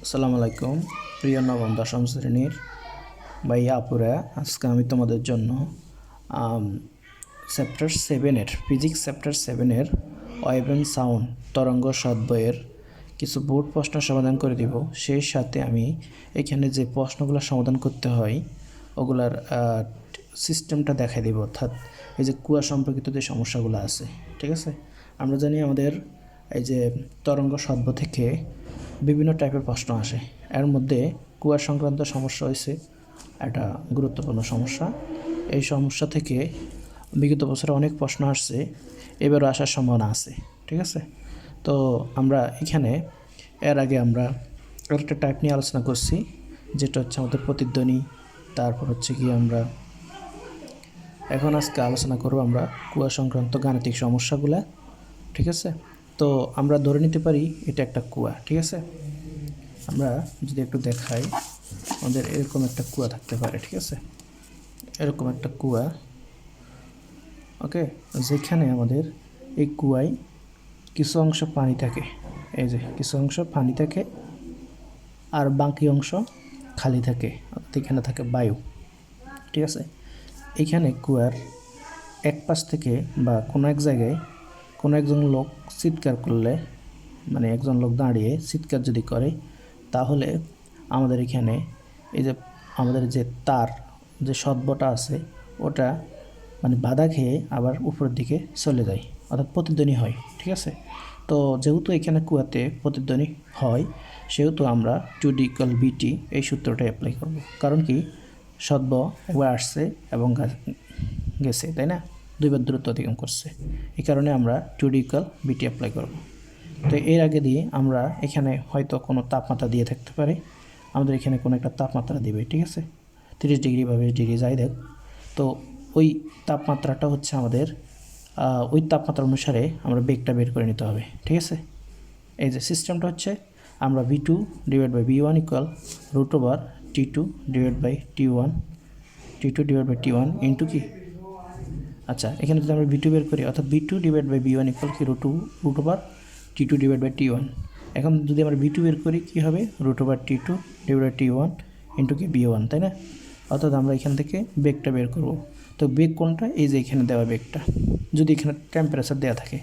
আসসালামু আলাইকুম প্রিয় নবম দশম শ্রেণীর ভাইয়া আপুরা, আজকে আমি তোমাদের জন্য চ্যাপ্টার 7-এর ফিজিক্স চ্যাপ্টার 7-এর ওয়েভ অ্যান্ড সাউন্ড তরঙ্গ সদ্বয়ের কিছু বোর্ড প্রশ্ন সমাধান করে দিব। সেই সাথে আমি এখানে যে প্রশ্নগুলো সমাধান করতে হয় ওগুলার সিস্টেমটা দেখাই দেব, অর্থাৎ এই যে কুয়া সম্পর্কিত যে সমস্যাগুলো আছে। ঠিক আছে, আমরা জানি আমাদের এই যে তরঙ্গ সদ্য থেকে বিভিন্ন টাইপের প্রশ্ন আসে। এর মধ্যে কুয়া সংক্রান্ত সমস্যা হয়েছে একটা গুরুত্বপূর্ণ সমস্যা। এই সমস্যা থেকে বিগত বছরে অনেক প্রশ্ন আসছে, এবারও আসার সম্ভাবনা আছে। ঠিক আছে, তো আমরা এখানে এর আগে আমরা একটা টাইপ নিয়ে আলোচনা করছি, যেটা হচ্ছে আমাদের প্রতিধ্বনি। তারপর হচ্ছে কি আমরা এখন আজকে আলোচনা করব আমরা কুয়া সংক্রান্ত গাণিতিক সমস্যাগুলা। ঠিক আছে, তো আমরা ধরে নিতে পারি এটা একটা কুয়া। ঠিক আছে, আমরা যদি একটু দেখাই, আমাদের এরকম একটা কুয়া থাকতে পারে। ঠিক আছে, এরকম একটা কুয়া। ওকে, যেখানে আমাদের এই কুয়ায় কিছু অংশ পানি থাকে, এই যে কিছু অংশ পানি থাকে আর বাকি অংশ খালি থাকে, এখানে থাকে বায়ু। ঠিক আছে, এইখানে কুয়ার এক পাশ থেকে বা কোনো এক জায়গায় কোনো একজন লোক চিৎকার করলে, মানে একজন লোক দাঁড়িয়ে চিৎকার যদি করে, তাহলে আমাদের এখানে এই যে আমাদের যে তার যে সদ্যটা আছে ওটা মানে বাধা খেয়ে আবার উপরের দিকে চলে যায়, অর্থাৎ প্রতিধ্বনি হয়। ঠিক আছে, তো যেহেতু এখানে কুয়াতে প্রতিধ্বনি হয়, সেহেতু আমরা 2D=BT এই সূত্রটা অ্যাপ্লাই করব। কারণ কি, সদ্য একবার আসছে এবং গেছে, তাই না, দুইবার দূরত্ব অতিক্রম করছে, এই কারণে আমরা 2D=BT অ্যাপ্লাই করব। তো এর আগে দিয়ে আমরা এখানে হয়তো কোনো তাপমাত্রা দিয়ে থাকতে পারে, আমাদের এখানে কোনো একটা তাপমাত্রা দিবে। ঠিক আছে, 30 ডিগ্রি বা 20 ডিগ্রি যাই দেখ, তো ওই তাপমাত্রাটা হচ্ছে আমাদের ওই তাপমাত্রা অনুসারে আমরা বেগটা বের করে নিতে হবে। ঠিক আছে, এই যে সিস্টেমটা হচ্ছে আমরা V2/V1 √T2/T1 T2/T1 ইন্টু কি, আচ্ছা এখানে যদি আমরা V2 বের করি, অর্থাৎ V2/V1 কি √T2/T1। এখন যদি আমরা V2 বের করি কী হবে, √T2/T1 ইন্টু কি V1, তাই না। অর্থাৎ আমরা এখান থেকে বেগটা বের করব। তো বেগ কোনটা, এই যে এখানে দেওয়া বেগটা, যদি এখানে টেম্পারেচার দেওয়া থাকে।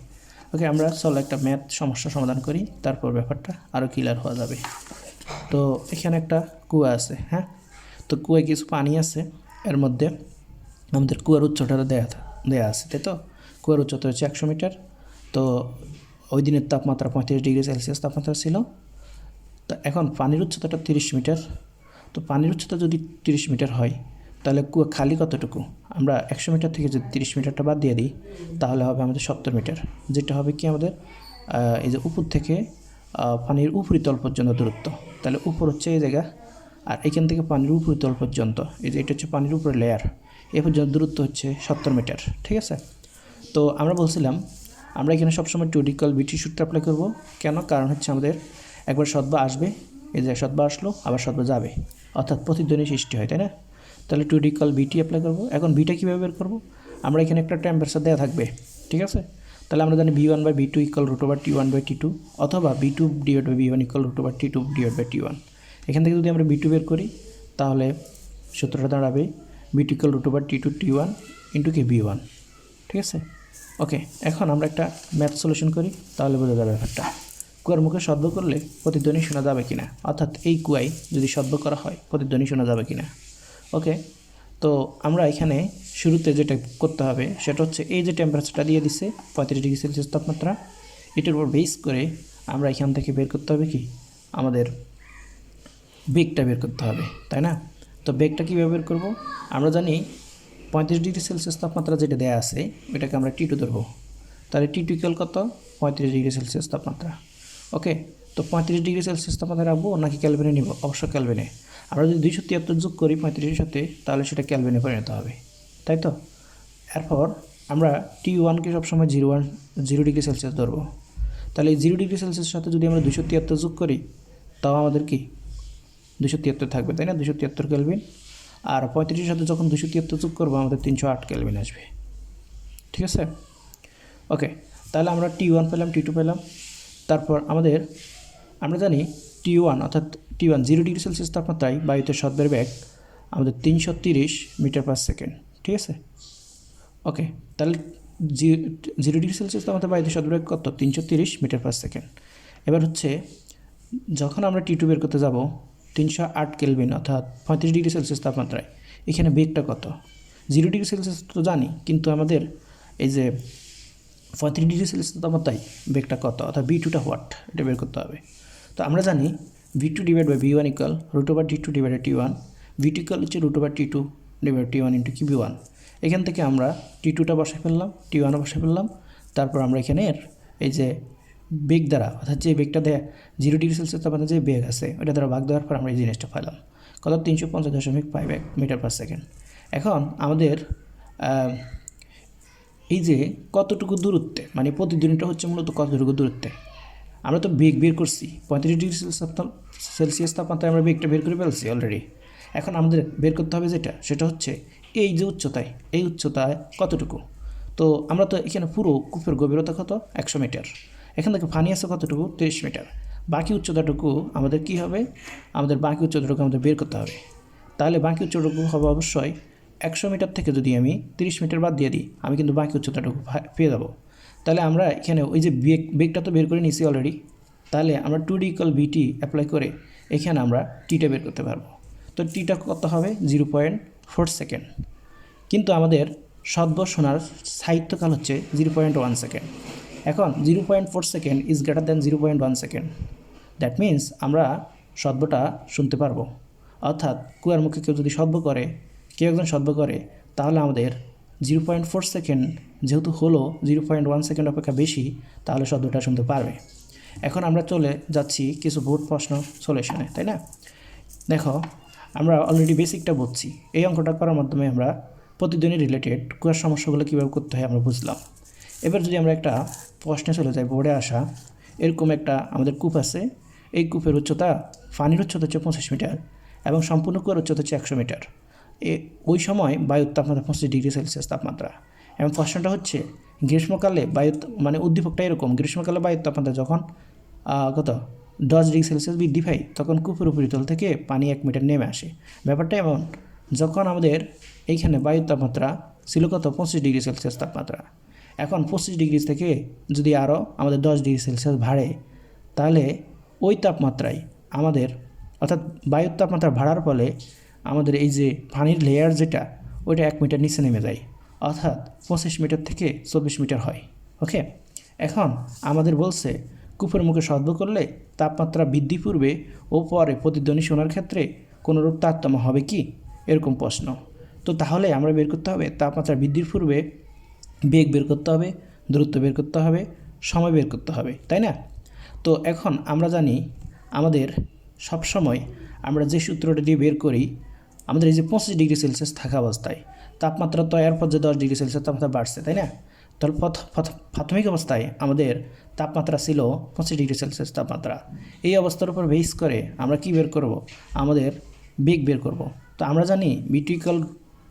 ওকে, আমরা চলো একটা ম্যাথ সমস্যা সমাধান করি, তারপর ব্যাপারটা আরও ক্লিয়ার হওয়া যাবে। তো এখানে একটা কুয়া আছে, হ্যাঁ, তো কুয়ায় কিছু পানি আছে, এর মধ্যে আমাদের কুয়ার উচ্চতা দেয়া আছে, তাই তো। কুয়ার উচ্চতা হচ্ছে 100 মিটার। তো ওই দিনের তাপমাত্রা 35 ডিগ্রি সেলসিয়াস তাপমাত্রা ছিল। তো এখন পানির উচ্চতাটা 30 মিটার। তো পানির উচ্চতা যদি 30 মিটার হয়, তাহলে কুয়া খালি কতটুকু, আমরা 100 মিটার থেকে যদি 30 মিটারটা বাদ দিয়ে দিই, তাহলে হবে আমাদের 70 মিটার, যেটা হবে কি আমাদের এই যে উপর থেকে পানির উপরিতল পর্যন্ত দূরত্ব। তাহলে উপর হচ্ছে এই জায়গা, আর এখান থেকে পানির উপরিতল পর্যন্ত, এই যে এটা হচ্ছে পানির উপরে লেয়ার, এ পর্যন্ত দূরত্ব হচ্ছে 70 মিটার। ঠিক আছে, তো আমরা বলছিলাম আমরা এখানে সবসময় 2D=BT সূত্র অ্যাপ্লাই করব। কেন, কারণ হচ্ছে আমাদের একবার সদ্য আসবে, এই যে সদ্য আসলো আবার সদ্য যাবে, অর্থাৎ প্রতিধ্বনি সৃষ্টি হয়, তাই না। তাহলে 2D=BT অ্যাপ্লাই করব। এখন বিটা কীভাবে বের করব, আমরা এখানে একটা টেম্পারেচার দেওয়া থাকবে। ঠিক আছে, তাহলে আমরা জানি V1/V2 √T1/T2, অথবা V2/V1 √T2/T1। এখান থেকে যদি আমরা V2 বের করি, তাহলে সূত্রটা দাঁড়াবে V2 √T2/T1 ইন্টু কি V1। ঠিক আছে, ওকে, এখন আমরা একটা ম্যাথ সলিউশন করি, তাহলে বোঝা যাবে ব্যাপারটা। কুয়ার মুখে শব্দ করলে প্রতিধ্বনি শোনা যাবে কিনা, অর্থাৎ এই কুয়ায় যদি শব্দ করা হয় প্রতিধ্বনি শোনা যাবে কিনা। ওকে, তো আমরা এখানে শুরুতে যেটা করতে হবে সেটা হচ্ছে এই যে টেম্পারেচারটা দিয়ে দিচ্ছে 35 ডিগ্রি সেলসিয়াস তাপমাত্রা, এটার উপর বেস করে আমরা এখান থেকে বের করতে হবে কি, আমাদের বেগটা বের করতে হবে, তাই না। তো বেগটা কীভাবে বের করব, আমরা জানি 35 ডিগ্রি সেলসিয়াস তাপমাত্রা যেটা দেওয়া আছে এটাকে আমরা T2 ধরবো। তাহলে T2 কত, 35 ডিগ্রি সেলসিয়াস তাপমাত্রা। ওকে, তো 35 ডিগ্রি সেলসিয়াস তাপমাত্রা রাখবো নাকি ক্যালভিনে নিব, অবশ্যই ক্যালভিনে। আমরা যদি 273 যোগ করি 35-এর সাথে, তাহলে সেটা ক্যালভিনে পরিণত হবে, তাই তো। এরপর আমরা T1কে সবসময় 0 ডিগ্রি সেলসিয়াস ধরবো। তাহলে এই 0 ডিগ্রি সেলসিয়াসের সাথে যদি আমরা 273 যোগ করি, তাও আমাদের কি 273 থাকবে, তাই না, 273 ক্যালভিন। আর 35-এর সাথে যখন 273 যোগ করবো, আমাদের 308 ক্যালভিন আসবে। ঠিক আছে, ওকে, তাহলে আমরা T1 পেলাম, T2 পেলাম। তারপর আমরা জানি T1 অর্থাৎ T1 0°C তাপমাত্রায় বায়ুতে সদ্বের বেগ আমাদের 330 মিটার পার সেকেন্ড, ঠিক আছে। ওকে, তাহলে 0°C তাপমাত্রায় বায়ুতে সদ্বের বেগ কত? 330 মিটার পার সেকেন্ড। এবার হচ্ছে যখন আমরা T2 বের করতে যাব 308 কেলভিন অর্থাৎ 35°C তাপমাত্রায়, এখানে বেগটা কত? 0°C তো জানি, কিন্তু আমাদের এই যে 35°C তাপমাত্রায় বেগটা কত, অর্থাৎ V2টা হোয়াট, এটা বের করতে হবে। তো আমরা জানি V2 divide by V1 equal √T2 divide by T1, V2 equal হচ্ছে √T2 divide T1 into QB1। এখান থেকে আমরা T2টা বসে ফেললাম, T1ও বসে ফেললাম, তারপর আমরা এখানের এই যে বেগ দ্বারা, অর্থাৎ যে বেগটা দেয় 0°C তাপমাত্রা যে বেগ আছে ওটা দ্বারা ভাগ দেওয়ার পর আমরা এই জিনিসটা পাইলাম কত? 350.5 মিটার পার সেকেন্ড। এখন আমাদের এই যে কতটুকু দূরত্বে, মানে প্রতিধ্বনিটা হচ্ছে মূলত কতটুকু দূরত্বে, আমরা তো বেগ বের করছি 35°C তাপমাত্রায় আমরা বেগটা বের করে ফেলছি অলরেডি। এখন আমাদের বের করতে হবে সেটা হচ্ছে এই যে উচ্চতায়, এই উচ্চতায় কতটুকু। তো আমরা তো এখানে পুরো কূপের গভীরতা কত? 100 মিটার। এখান থেকে পানি আছে কতটুকু? 30 মিটার। বাকি উচ্চতাটুকু আমাদের কি হবে? আমাদের বাকি উচ্চতাটুকু আমাদের বের করতে হবে। তাহলে বাকি উচ্চতাটুকু হবে অবশ্যই 100 মিটার থেকে যদি আমি 30 মিটার বাদ দিয়ে দিই, আমি কিন্তু বাকি উচ্চতাটুকু পেয়ে যাবো। তাহলে আমরা এখানে ওই যে বেগটা তো বের করে নিয়েছি অলরেডি, তাহলে আমরা 2D ইকুয়াল VT অ্যাপ্লাই করে এখানে আমরা টিটা বের করতে পারবো। তো টিটা কত হবে? 0.4 সেকেন্ড। কিন্তু আমাদের সদ্য শোনার সাহিত্যকাল হচ্ছে 0.1 সেকেন্ড। এখন 0.4 second is greater than 0.1 second. That means আমরা সদ্যটা শুনতে পারবো। অর্থাৎ কুয়ার মুখে কেউ যদি সদ্য করে, কেউ একজন সদ্য করে, তাহলে আমাদের 0.4 সেকেন্ড যেহেতু হলো 0.1 সেকেন্ড অপেক্ষা বেশি, তাহলে শব্দটা শুনতে পারবে। এখন আমরা চলে যাচ্ছি কিছু বোর্ড প্রশ্ন সলিউশনে, তাই না? দেখো, আমরা অলরেডি বেসিকটা বুঝছি। এই অঙ্কটা করার মাধ্যমে আমরা প্রতিদিনই রিলেটেড কুয়ার সমস্যাগুলো কীভাবে করতে হয় আমরা বুঝলাম। এবার যদি আমরা একটা প্রশ্নে চলে যাই, বোর্ডে আসা এরকম একটা আমাদের কূপ আছে। এই কূপের উচ্চতা, পানির উচ্চতা হচ্ছে 25 মিটার এবং সম্পূর্ণ কুয়ার উচ্চতা হচ্ছে 100 মিটার। ওই সময় বায়ুর তাপমাত্রা 25°C তাপমাত্রা। এবং প্রশ্নটা হচ্ছে গ্রীষ্মকালে বায়ু, মানে উদ্দীপকটা এরকম, গ্রীষ্মকালে বায়ুর তাপমাত্রা যখন কত 10°C বৃদ্ধি পায়, তখন কূপের উপরিতল থেকে পানি 1 মিটার নেমে আসে। ব্যাপারটা এমন, যখন আমাদের এইখানে বায়ুর তাপমাত্রা ছিল কত? 25°C তাপমাত্রা। এখন 25° থেকে যদি আরও আমাদের 10°C বাড়ে, তাহলে ওই তাপমাত্রায় আমাদের, অর্থাৎ বায়ুর তাপমাত্রা বাড়ার ফলে আমাদের এই যে পানির লেয়ার যেটা, ওইটা 1 মিটার নিচে নেমে যায়, অর্থাৎ 25 মিটার থেকে 24 মিটার হয়। ওকে, এখন আমাদের বলছে কূপের মুখে শব্দ করলে তাপমাত্রা বৃদ্ধি পূর্বে ও পরে প্রতিধ্বনি শোনার ক্ষেত্রে কোনোরূপ তারতম্য হবে কি, এরকম প্রশ্ন। তো তাহলে আমরা বের করতে হবে তাপমাত্রা বৃদ্ধির পূর্বে বেগ বের করতে হবে, দূরত্ব বের করতে হবে, সময় বের করতে হবে, তাই না? তো এখন আমরা জানি আমাদের সবসময় আমরা যে সূত্রটা দিয়ে বের করি, আমাদের এই যে 25°C থাকা অবস্থায় তাপমাত্রা তো এরপর যে 10°C তাপমাত্রা বাড়ছে, তাই না? তাহলে প্রাথমিক অবস্থায় আমাদের তাপমাত্রা ছিল 25°C তাপমাত্রা। এই অবস্থার উপর বেস করে আমরা কি বের করব? আমাদের বেগ বের করব। তো আমরা জানি V2 equal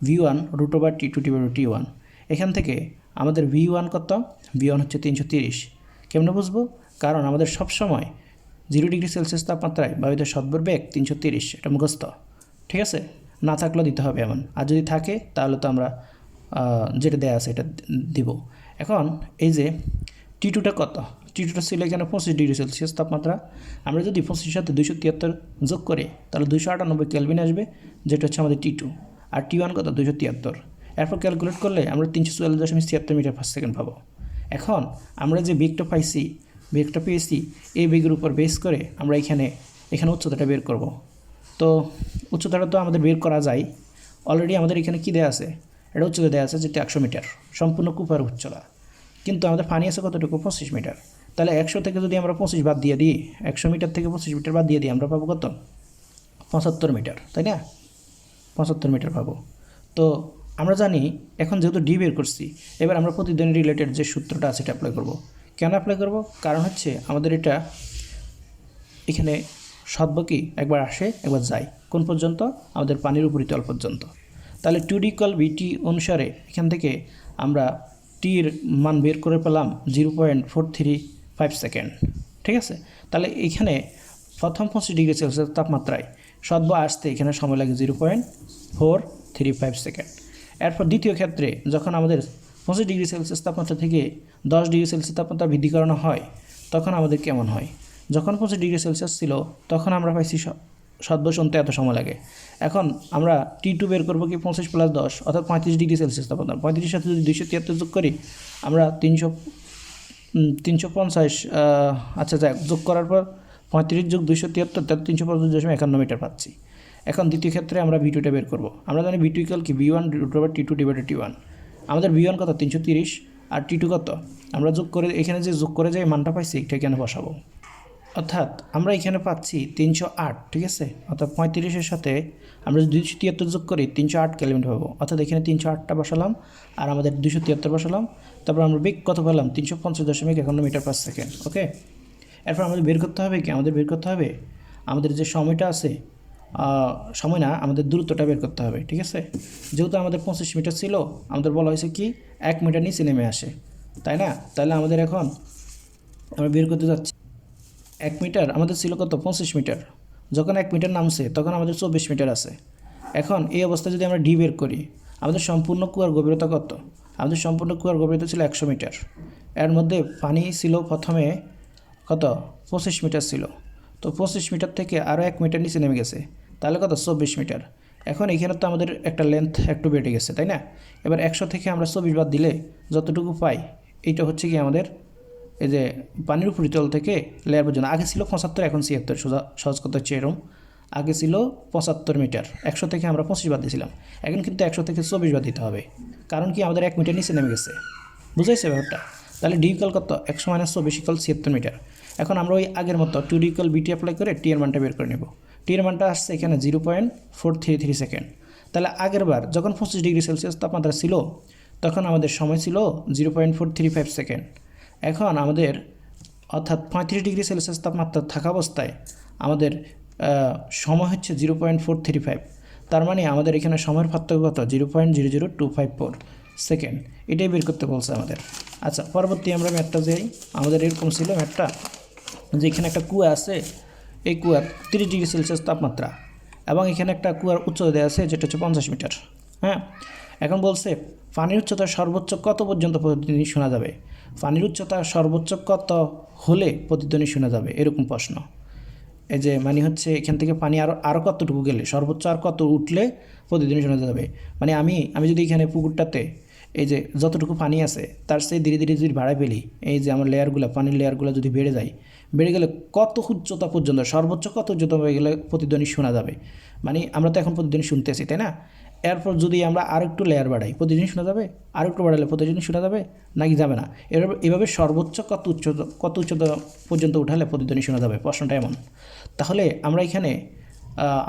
V1 √T2 divide by T1। এখান থেকে আমাদের V1 কত? V1 হচ্ছে 330। কেমনে বুঝবো? কারণ আমাদের সবসময় 0°C তাপমাত্রায় বায়ুতে সদ্বর বেগ 330, এটা মুখস্থ, ঠিক আছে? না থাকলেও দিতে হবে এমন, আর যদি থাকে তাহলে তো আমরা যেটা দেয়া আছে এটা দিব। এখন এই যে T2টা কত? T2টা ছিল এখানে 25°C তাপমাত্রা। আমরা যদি 25 সাথে 273 যোগ করি, তাহলে 298 কেলভিন আসবে, যেটা হচ্ছে আমাদের T2। আর T1 কত? 273। এরপর ক্যালকুলেট করলে আমরা 344.76 মিটার পার সেকেন্ড পাবো। এখন আমরা যে বেগটা পেয়েছি, এই বেগের উপর বেস করে আমরা এখানে উচ্চতাটা বের করব। তো উচ্চতাটা তো আমাদের বের করা যায়, অলরেডি আমাদের এখানে কি দেয়া আছে? এটা উচ্চতা দেওয়া আছে যেটা 100 মিটার, সম্পূর্ণ কূপের উচ্চতা। কিন্তু আমাদের পানি আছে কতটুকু? 25 মিটার। তাহলে 100 থেকে যদি আমরা 25 বাদ দিয়ে দিই, 100 মিটার থেকে 25 মিটার বাদ দিয়ে দিই, আমরা পাবো কত? 75 মিটার, তাই না? 75 মিটার পাবো। তো আমরা জানি এখন যেহেতু ডি বের করছি, এবার আমরা প্রতিধ্বনি রিলেটেড যে সূত্রটা আছে এটা অ্যাপ্লাই করব। কেন অ্যাপ্লাই করব? কারণ হচ্ছে আমাদের এটা এখানে শব্দ কি একবার আসে একবার যায়, কোন পর্যন্ত? আমাদের পানির উপরিতল পর্যন্ত। তাহলে 2D ইকুয়াল VT অনুসারে এখান থেকে আমরা টির মান বের করে পেলাম 0.435 সেকেন্ড, ঠিক আছে? তাহলে এখানে প্রথম 25°C তাপমাত্রায় সদ্য আসতে এখানে সময় লাগে 0.435 সেকেন্ড। এরপর দ্বিতীয় ক্ষেত্রে যখন আমাদের 25°C তাপমাত্রা থেকে 10°C তাপমাত্রা বৃদ্ধি করানো হয় তখন আমাদের কেমন হয়? যখন 25°C ছিল তখন আমরা পাইছি সদ্য শুনতে এত সময় লাগে। এখন আমরা T2 বের করবো কি 25 + 10 অর্থাৎ 35°C তাপমাত্রা। 35 সাথে যদি 273 যোগ করি আমরা 350 আচ্ছা যাক, যোগ করার পর 35 + 273 তাহলে 350.51 মিটার পাচ্ছি। এখন দ্বিতীয় ক্ষেত্রে আমরা V2টা বের করব। আমরা জানি V2 কি V1 √T2/T1। আমাদের V1 কত 330 আর T2 কত আমরা যোগ করে এখানে যে যোগ করে যে মানটা পাইছি এটা এখানে বসাবো। অর্থাৎ আমরা এখানে পাচ্ছি 308, ঠিক আছে। অর্থাৎ 35-এর সাথে আমরা 273 যোগ করি 308 কেলভিন পাবো। অর্থাৎ এখানে 308টা বসালাম আর আমাদের 273 বসালাম, তারপর আমরা বেগ কত পেলাম 350.51 মিটার পার সেকেন্ড। ওকে, এরপর আমাদের বের করতে হবে কি, আমাদের বের করতে হবে আমাদের যে সময়টা আছে, সময় না, আমাদের দূরত্বটা বের করতে হবে, ঠিক আছে। যেহেতু আমাদের 25 মিটার ছিল, আমাদের বলা হয়েছে কি 1 মিটার নিচে নেমে আসে, তাই না? তাহলে আমাদের এখন আমরা বের করতে যাচ্ছি 1 মিটার, আমাদের ছিল কত 25 মিটার। যখন 1 মিটার নামছে তখন আমাদের 24 মিটার আছে। এখন এই অবস্থায় যদি আমরা ডি বের করি, আমাদের সম্পূর্ণ কুয়ার গভীরতা কত? আমাদের সম্পূর্ণ কুয়ার গভীরতা ছিল 100 মিটার। এর মধ্যে পানি ছিল প্রথমে কত 25 মিটার ছিল, তো 25 মিটার থেকে আরও 1 মিটার নিচে নেমে গেছে, তাহলে কত 24 মিটার। এখন এখানে তো আমাদের একটা লেন্থ একটু বেড়ে গেছে, তাই না? এবার 100 থেকে আমরা 24 বাদ দিলে যতটুকু পাই এইটা হচ্ছে কি আমাদের এই যে পানির উপরিতল থেকে লেয়ার পর্যন্ত। আগে ছিল 75, এখন 76। সহজ কথা হচ্ছে এরকম, আগে ছিল 75 মিটার, 100 থেকে আমরা 25 বাদ দিয়েছিলাম, এখন কিন্তু 100 থেকে 24 বাদ দিতে হবে, কারণ কি আমাদের 1 মিটার নিচে নেমে গেছে। বুঝাইছে ব্যাপারটা? তাহলে ডি ইকুয়াল কত 100 - 24 = 76 মিটার। এখন আমরা ওই আগের মতো 2D = BT অ্যাপ্লাই করে টি এর মানটা বের করে নেব। টি এর মানটা আসছে এখানে 0.433 সেকেন্ড। তাহলে আগের বার যখন 25°C তাপমাত্রা ছিল তখন আমাদের সময় ছিল 0.435 সেকেন্ড। এখন আমাদের অর্থাৎ 35°C তাপমাত্রা থাকা অবস্থায় আমাদের সময় হচ্ছে 0.435। তার মানে আমাদের এখানে সময়ের পার্থক্য কত 0.00254 সেকেন্ড। এটাই বের করতে বলছে আমাদের। আচ্ছা, পরবর্তী আমরা ম্যাথটা যাই। আমাদের এরকম ছিল ম্যাথটা যে এখানে একটা কুয়া আছে, এই কুয়ার 30°C তাপমাত্রা এবং এখানে একটা কুয়ার উচ্চতা দেওয়া আছে যেটা হচ্ছে 50 মিটার। হ্যাঁ, এখন বলছে পানির উচ্চতা সর্বোচ্চ কত পর্যন্ত প্রতিধ্বনি শোনা যাবে? পানির উচ্চতা সর্বোচ্চ কত হলে প্রতিধ্বনি শোনা যাবে, এরকম প্রশ্ন। এই যে মানে হচ্ছে এখান থেকে পানি আরও কতটুকু গেলে, সর্বোচ্চ আর কত উঠলে প্রতিধ্বনি শোনা যাবে। মানে আমি যদি এখানে পুকুরটাতে এই যে যতটুকু পানি আছে তার সেই ধীরে ধীরে যদি বাড়ায় ফেলি, এই যে আমার লেয়ারগুলো, পানির লেয়ারগুলো যদি বেড়ে গেলে কত উচ্চতা পর্যন্ত, সর্বোচ্চ কত উচ্চতা হয়ে গেলে প্রতিধ্বনি শোনা যাবে? মানে আমরা তো এখন প্রতিধ্বনি শুনতেছি, তাই না? এরপর যদি আমরা আরেকটু লেয়ার বাড়াই প্রতিদিন শোনা যাবে, আরেকটু বাড়ালে প্রতিদিন শোনা যাবে নাকি যাবে না? এভাবে সর্বোচ্চ কত উচ্চতা পর্যন্ত উঠালে প্রতিধ্বনি শোনা যাবে, প্রশ্নটা এমন। তাহলে আমরা এখানে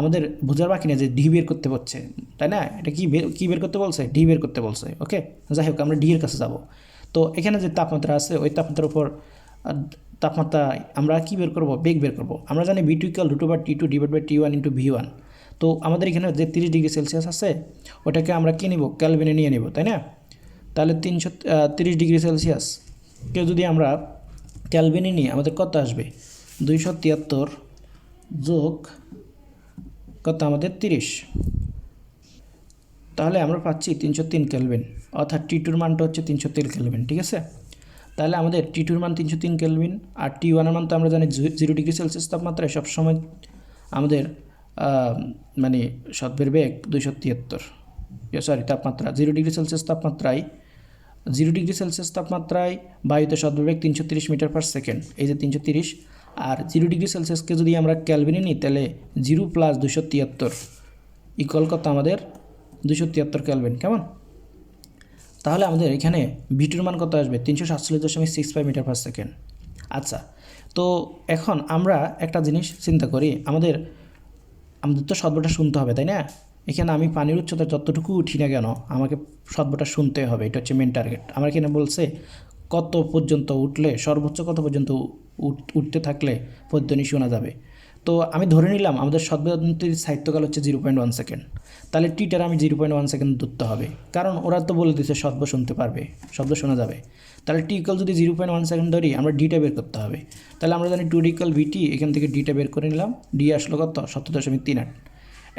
আমাদের বোঝার বাকি না যে ডি বের করতে বলছে, তাই না? এটা কি বের করতে বলছে? ডি বের করতে বলছে। ওকে, যাই হোক আমরা ডি এর কাছে যাব। তো এখানে যে তাপমাত্রা আছে ওই তাপমাত্রার উপর তাপমাত্রা আমরা কি বের করব? বেগ বের করব। আমরা জানি V2 = √T2/T1 × V1। তো আমাদের এখানে যে 30°C আছে ওটাকে আমরা কি নিব? ক্যালভিনে নিয়ে নিব, তাই না? তাহলে 330°C কে যদি আমরা ক্যালভিনে নিই আমাদের কত আসবে? 273 যোগ কত আমাদের 30, তাহলে আমরা পাচ্ছি 303 কেলভিন। অর্থাৎ T2-র মানটা হচ্ছে 303 কেলভিন, ঠিক আছে। তাহলে আমাদের T2-র মান 303 কেলভিন আর T1-এর মান তো আমরা জানি 0°C তাপমাত্রায় সবসময় আমাদের মানে সদ্যের বেগ 273, তাপমাত্রা 0°C তাপমাত্রায় 0°C তাপমাত্রায় বায়ুতে সদ্যের বেগ 330 মিটার পার সেকেন্ড। এই যে 330 আর 0°C যদি আমরা ক্যালভিনে নিই তাহলে 0 + 273 = কত আমাদের 273 কেলভিন। কেমন? তাহলে আমাদের এখানে V2-র মান কত আসবে? 347.65 মিটার পার সেকেন্ড। আচ্ছা, তো এখন আমরা একটা জিনিস চিন্তা করি, আমাদের তো শব্দটা শুনতে হবে, তাই না? এখানে আমি পানির উচ্চতা যতটুকু উঠি না কেন আমাকে শব্দটা শুনতে হবে, এটা হচ্ছে মেন টার্গেট। আমার এখানে বলছে কত পর্যন্ত উঠলে, সর্বোচ্চ কত পর্যন্ত উঠতে থাকলে প্রতিধ্বনি শোনা যাবে। তো আমি ধরে নিলাম আমাদের সদ্যন্ত্রীর সাহিত্যকাল হচ্ছে 0.1 সেকেন্ড, তাহলে টিটার আমি 0.1 সেকেন্ড ধরতে হবে, কারণ ওরা তো বলে দিচ্ছে শব্দ শুনতে পারবে, শব্দ শোনা যাবে। তাহলে টি ইকুয়াল যদি 0.1 সেকেন্ড ধরি, আমরা ডিটা বের করতে হবে। তাহলে আমরা জানি 2D ইকুয়াল ভিটি, এখান থেকে ডিটা বের করে নিলাম, ডি আসলো কত 70.38।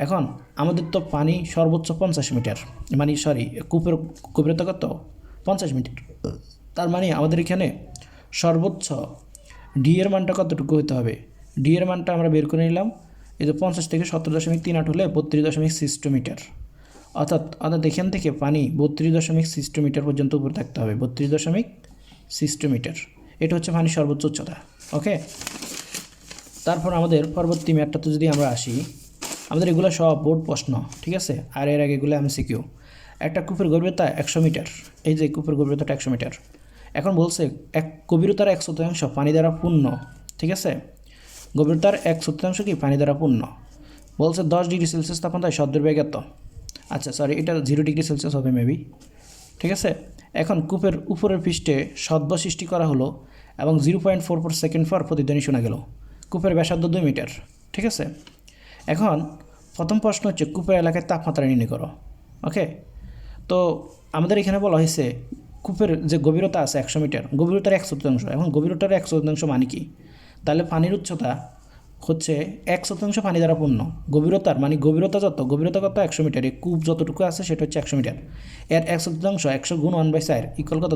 এখন আমাদের তো পানি সর্বোচ্চ 50 মিটার, মানে সরি কূপের গভীরতা কত 50 মিটার, তার মানে আমাদের এখানে সর্বোচ্চ ডি এর মানটা কতটুকু হতে হবে, ডি এর মানটা আমরা বের করে নিলাম, এই যে 50 থেকে 70.38 হলে 32.6 মিটার, অর্থাৎ এখান থেকে পানি 32.6 মিটার পর্যন্ত উপরে থাকতে হবে, 32.6 মিটার, এটা হচ্ছে পানির সর্বোচ্চ উচ্চতা। ওকে, তারপর আমাদের পরবর্তী ম্যাথটাতে যদি আমরা আসি, আমাদের এগুলো সব বোর্ড প্রশ্ন, ঠিক আছে, আর এর আগে এগুলো এমসিকিউ। একটা কূপের গভীরতা 100 মিটার, এই যে কূপের গভীরতাটা 100 মিটার, এখন বলছে এক গভীরতার 1/100 পানি দ্বারা পূর্ণ, ঠিক আছে, গভীরতার 1/100 কি পানি দ্বারা পূর্ণ, বলছে 10 ডিগ্রি সেলসিয়াস তাপমাত্রায় শব্দের বেগ এত, আচ্ছা সরি এটা 0 ডিগ্রি সেলসিয়াস হবে মেবি, ঠিক আছে। এখন কূপের উপরের পৃষ্ঠে সদ্য সৃষ্টি করা হলো এবং 0.44 সেকেন্ড পর প্রতিধ্বনি শোনা গেল, কূপের ব্যাসার্ধ 2 মিটার, ঠিক আছে। এখন প্রথম প্রশ্ন হচ্ছে কূপের এলাকায় তাপমাত্রা নির্ণয় করো। ওকে, তো আমাদের এখানে বলা হয়েছে কূপের যে গভীরতা আছে 100 মিটার, গভীরতার 1/100, এখন গভীরতার 1/100 মানে কি, তাহলে পানির উচ্চতা হচ্ছে 1/100 পানি দ্বারা পূর্ণ, গভীরতার মানে গভীরতা যত, গভীরতা কত 100 মিটার, এই কূপ যতটুকু আছে সেটা হচ্ছে 100 মিটার, এর 1/100 100 গুণ 1/4 ইকুয়াল কত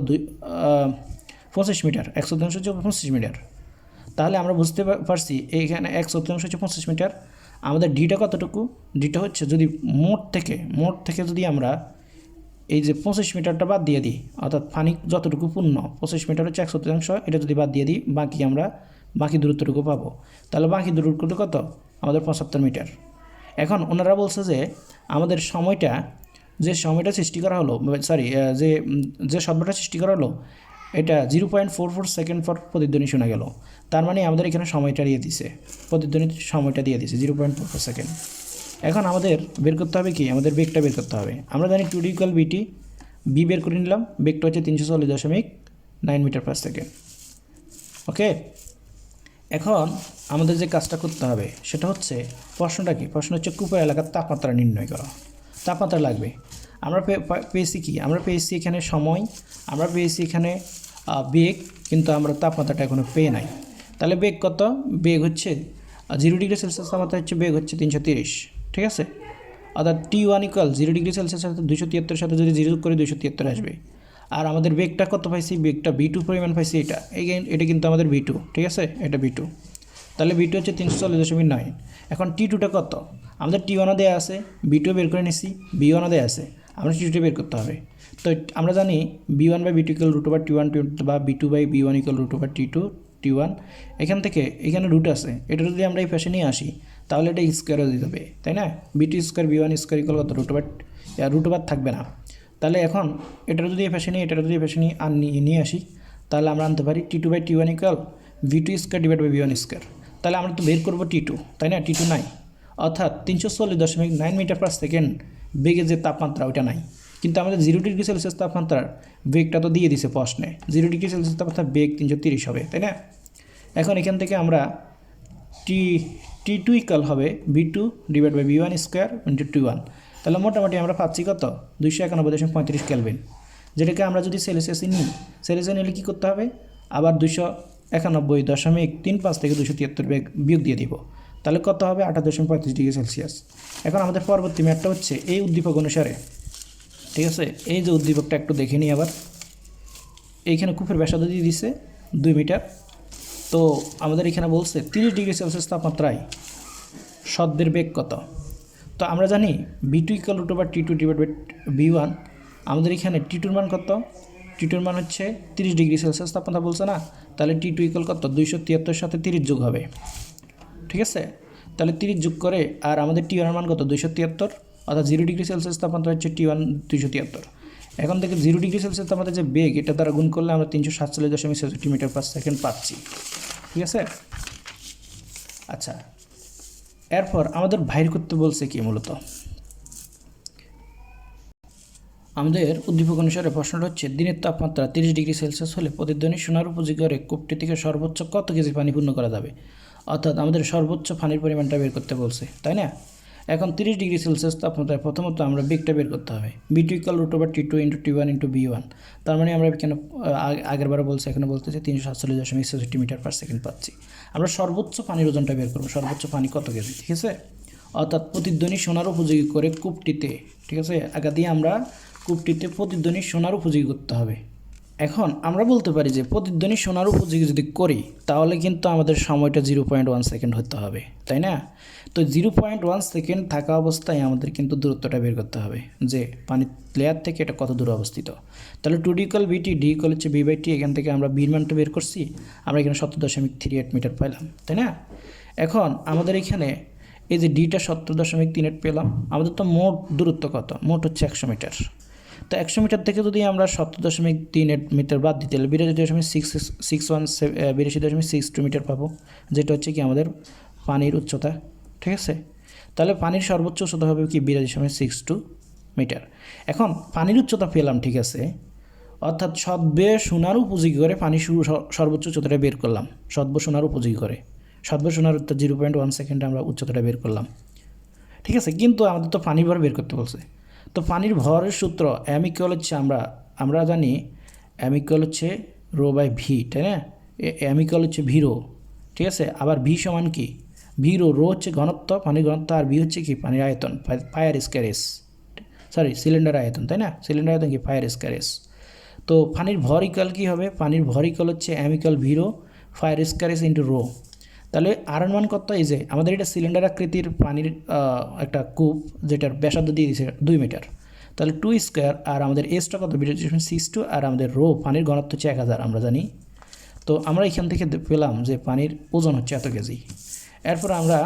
25 মিটার, 1/100 হচ্ছে 25 মিটার। তাহলে আমরা বুঝতে পারছি এইখানে 1/100 হচ্ছে 25 মিটার, আমাদের ডিটা কতটুকু, ডিটা হচ্ছে যদি মোট থেকে যদি আমরা এই যে 25 মিটারটা বাদ দিয়ে দিই, অর্থাৎ পানি যতটুকু পূর্ণ 25 মিটার হচ্ছে 1/100, এটা যদি বাদ দিয়ে দিই বাকি দূরত্বটুকু পাবো, তাহলে বাকি দূরত্বটুকু কত আমাদের 75 মিটার। এখন ওনারা বলছে যে আমাদের যে সময়টা সৃষ্টি করা হলো, সরি যে শব্দটা সৃষ্টি করা হলো এটা 0.44 সেকেন্ড পর প্রতিধ্বনি শোনা গেল, তার মানে আমাদের এখানে সময়টা দিয়ে দিছে, প্রতিধ্বনির সময়টা দিয়ে দিছে 0.44 সেকেন্ড। এখন আমাদের বের করতে হবে কি, আমাদের বেগটা বের করতে হবে। আমরা জানি 2D ইকুয়াল বিটি, বি বের করে নিলাম, বেগটা হচ্ছে 340.9 মিটার পার সেকেন্ড। ওকে, এখন আমাদের যে কাজটা করতে হবে সেটা হচ্ছে, প্রশ্নটা কি, প্রশ্ন হচ্ছে কূপের এলাকার তাপমাত্রা নির্ণয় করা, তাপমাত্রা লাগবে। আমরা পেয়েছি কি, আমরা পেয়েছি এখানে সময়, আমরা পেয়েছি এখানে বেগ, কিন্তু আমরা তাপমাত্রাটা এখনও পেয়ে নাই। তাহলে বেগ কত, বেগ হচ্ছে 0 ডিগ্রি সেলসিয়াস তাপমাত্রা হচ্ছে বেগ হচ্ছে 330, ঠিক আছে, অর্থাৎ T1 ইকুয়াল 0 ডিগ্রি সেলসিয়াস সাথে 273 সাথে যদি 0 করে 273 আসবে। আর আমাদের বেগটা কত পাইছি, বেগটা V2 পরিমাণ পাইছি, এটা কিন্তু আমাদের V2, ঠিক আছে, এটা V2, তাহলে V2 হচ্ছে 340.9। এখন T2টা কত, আমাদের T1 দেওয়া আছে, V2 বের করে নিছি, B1 দেওয়া আছে, আমরা T2 বের করতে হবে। তো আমরা জানি B1 by B2 equal √T1 বা B2 by B1 equal √T2 T1, এখান থেকে এখানে রুট আছে, এটা যদি আমরা এই পাশে নিয়ে আসি তাহলে এটা স্কোয়ার হয়ে যাবে, তাই না, B2 square B1 square equal কত √, থাকবে না। তাহলে এখন এটা যদি এই পাশে নিয়ে আর নিয়ে আসি, তাহলে আমরা আনতে পারি T2 by T1 equal V2 square divide by B1 square. তাহলে আমরা তো বের করবো T2, তাই না, T2 নাই, অর্থাৎ 340.9 মিটার পার সেকেন্ড বেগের যে তাপমাত্রা ওইটা নাই, কিন্তু আমাদের 0 ডিগ্রি সেলসিয়াস তাপমাত্রার বেগটা তো দিয়ে দিছে প্রশ্নে, 0 ডিগ্রি সেলসিয়াস তাপমাত্রার বেগ 330 হবে, তাই না। এখন এখান থেকে আমরা T2 ইকুয়াল হবে V2 divide by B1 square into T1, তাহলে মোটামুটি আমরা পাচ্ছি কত 291.35 কেলভিন, যেটাকে আমরা যদি সেলসিয়াসে নিই, সেলসিয়াসে নিলে কী করতে হবে, আবার 291.35 থেকে 273 বিয়োগ দিয়ে দিব, তাহলে কত হবে 28.35 ডিগ্রি সেলসিয়াস। এখন আমাদের পরবর্তী ম্যাথটা হচ্ছে এই উদ্দীপক অনুসারে, ঠিক আছে, এই যে উদ্দীপকটা একটু দেখে নিই আবার, এইখানে কূপের ব্যাসার্ধ দিয়ে দিছে 2 মিটার, তো আমাদের এখানে বলছে 30 ডিগ্রি সেলসিয়াস তাপমাত্রায় শব্দের বেগ কত। তো আমরা জানি B2 equal √T2 divide by B1, আমাদের এখানে T2 মান কত, T2 মান হচ্ছে 30 ডিগ্রি সেলসিয়াস তাপমাত্রা বলছে না, তাহলে T2 ইকুয়াল কত 273 সাথে 30 যোগ হবে, ঠিক আছে, তাহলে 30 যোগ করে, আর আমাদের T1 মান কত 273, অর্থাৎ 0 ডিগ্রি সেলসিয়াস তাপমাত্রা হচ্ছে T1 273। এখন থেকে 0 ডিগ্রি সেলসিয়াস তাপমাত্রা যে বেগ, এটা দ্বারা গুণ করলে আমরা 347.66 মিটার পার সেকেন্ড পাচ্ছি, ঠিক আছে। আচ্ছা, এরপর আমাদের বাইর করতে বলছে কি, মূলত আমাদের উদ্দীপক অনুসারে প্রশ্নটা হচ্ছে দিনের তাপমাত্রা 30 ডিগ্রি সেলসিয়াস হলে প্রতিধ্বনি শোনার উপযোগী করে কূপটি থেকে সর্বোচ্চ কত কেজি পানি পূর্ণ করা যাবে, অর্থাৎ আমাদের সর্বোচ্চ পানির পরিমাণটা বের করতে বলছে, তাই না? এখন 30°C তাপমাত্রায় প্রথমত আমরা বেগটা বের করতে হবে। B2 = √T2 × T1 × B1। তার মানে আমরা এখানে আগেরবারও বলছি, এখানে বলতেছে 347.66 মিটার/সেকেন্ড পাচ্ছি। আমরা সর্বোচ্চ পানির ওজনটা বের করবো, সর্বোচ্চ পানি কত কেজি, ঠিক আছে? অর্থাৎ প্রতিধ্বনি শোনার উপযোগী করে কূপটিতে, ঠিক আছে, আগা দিয়ে আমরা কূপটিতে প্রতিধ্বনি শোনার উপযোগী করতে হবে। এখন আমরা বলতে পারি যে প্রতিধ্বনি শোনার উপযোগী যদি করি তাহলে কিন্তু আমাদের সময়টা 0.1 সেকেন্ড হতে হবে, তাই না? তো 0.1 সেকেন্ড থাকা অবস্থায় আমাদের কিন্তু দূরত্বটা বের করতে হবে যে পানির লেয়ার থেকে এটা কত দূরে অবস্থিত। তাহলে 2D = BT, D = B/T। এখান থেকে আমরা বির মানটা বের করছি, আমরা এখানে 70.38 মিটার পাইলাম, তাই না? এখন আমাদের এখানে এই যে ডিটা 70.38 পেলাম, আমাদের তো মোট দূরত্ব কত? মোট হচ্ছে 100 মিটার। তো 100 মিটার থেকে যদি আমরা 70.38 মিটার বাদ দিতে হলে 82.62 মিটার পাবো, যেটা হচ্ছে কি আমাদের পানির উচ্চতা, ঠিক আছে? তাহলে পানির সর্বোচ্চ উচ্চতা হবে কি 82.62 মিটার। এখন পানির উচ্চতা পেলাম, ঠিক আছে, অর্থাৎ সদ্বে শোনার উপযোগী করে পানি সর্বোচ্চ উচ্চতাটা বের করলাম, সদ্য শোনার উপযোগী করে, সদ্য শোনার 0.1 সেকেন্ডে আমরা উচ্চতাটা বের করলাম, ঠিক আছে? কিন্তু আমাদের তো পানির ভর বের করতে বলছে। তো পানির ভরের সূত্র M = হচ্ছে আমরা জানি M = হচ্ছে ρ/v, তাই না? M = হচ্ছে v ρ, ঠিক আছে? আবার v সমান কি v ρ, রো হচ্ছে ঘনত্ব, পানির ঘনত্ব, আর v হচ্ছে কি পানির আয়তন, πr²s, সরি সিলিন্ডার আয়তন, তাই না? সিলিন্ডার আয়তন কি πr²s। তো পানির ভর ইকুয়াল কী হবে? পানির ভর ইকুয়াল হচ্ছে M = v ρ πr² × ρ। তাহলে আর এর মান কত? এই যে আমাদের এটা সিলিন্ডার আকৃতির পানির একটা কূপ, যেটার ব্যাসার্ধ দিয়ে দিয়েছে 2 মিটার। তাহলে 2² আর আমাদের এসটা কত? 0.62, আর আমাদের রো পানির ঘনত্ব হচ্ছে 1000 আমরা জানি। তো আমরা এখান থেকে পেলাম যে পানির ওজন হচ্ছে এত কেজি। এরপর আমরা